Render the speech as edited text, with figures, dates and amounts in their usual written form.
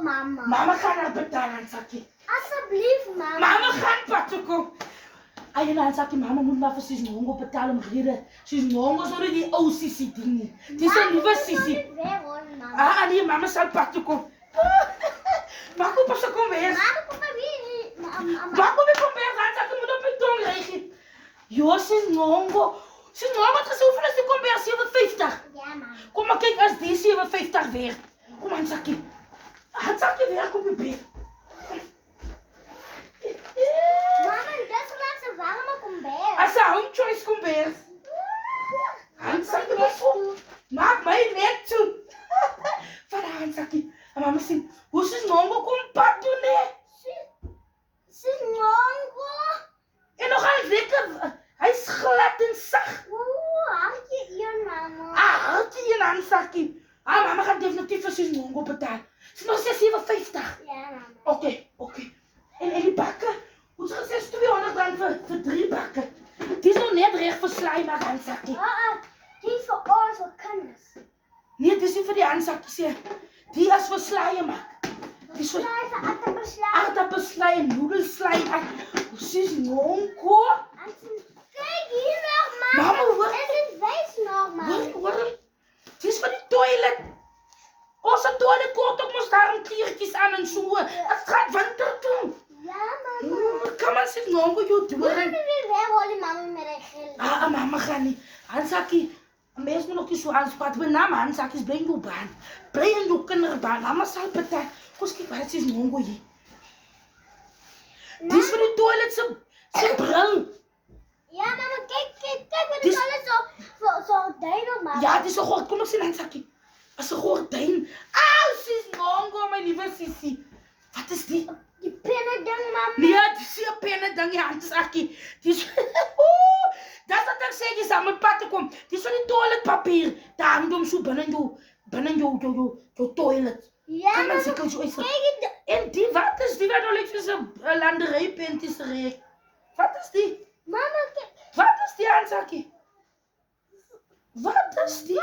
mama. Mama gaan haar betalen, Hansakkie. Alsjeblieft, mama. Mama gaan pad toe kom. Ayun na, Hansakkie, mama moet maar vir sis Nongo betaal om rede. Sis Nongo is die ou sissie ding nie. Dis 'n nuwe sissie. Ah, nee, mama sal pad toe kom. Maar kom pas kom weer. Mama, kom maar weer. Maar kom kom weer, Hansakkie moet op die tong reg. Jo, sis Nongo. Sis Nongo het gesê hoeveel is die kom weer 750. Ja, mama. Kom maar kyk as die 750 weer. Kom Hansakkie. Hansakkie weer kom die bed. Mama, dis laatste warme kombuis. As 'n home choice kombuis. Hansakkie was vol. Maak my net toe. Van Hansakkie. En mama sê, hoe is Nongo kom pad doen hè? Sis Nongo. En nogal lekker. Hy's glad en sag. Hartje hier, mama. Hartjie en Hansakkie. Mama gaan definitief vir sis Nongo betaal. Dis nog 750. Ja, mama. Okay. En die bakke? Ons gesê is R200 vir 3 bakke. Dis nog net reg vir slaai maar Hansakkie. Die is vir ons vir kinders. Nee, dis nie vir die Hansakkie sê. Die is vir slaai maak. Dis vir aardappelslaai en noedelslaai. Sis Nongo. Kijk hier nog, mama. Mama, hoor. En dit wys nog, mama. Hoor. Dis vir die toilet. Ons het toilet kort ook mos daar 'n kliertjies aan en so. Dit gaan winter toe. Ja, mama. Kom aan sis Nongo jou doen. Mama wil weghol die mama met die geld. Mama gaan nie. Hansakkie, 'n mens moet nog nie so aanspraak. My naam Hansakkie is bly in jou baan. Bly in jou kinderbaan. Mama sal betaal. Kom kyk wat sis Nongo hier. Dis vir die toilet se bril. Ja, mama, kijk wat die alles zo duin op, mama. Ja, dis 'n gordyn. Kom ek sien Hansakkie. As 'n gordyn. Sis Nongo, my liewe sissie. Wat is die? Die penne ding, mama. Nee, dis nie 'n penne ding, Hansakkie. Dis Dis wat ek sê, jy saam met pad te kom. Dis van die toiletpapier. Daar hang hom so binne jou toilet. Ja, Kom mama. eens, ek kan jou eens. Kijk, En die, wat is die wat nou lyk soos 'n landerypenties reek? Wat is die? mama, kijk. Wat is die Hansakkie? Wat is die?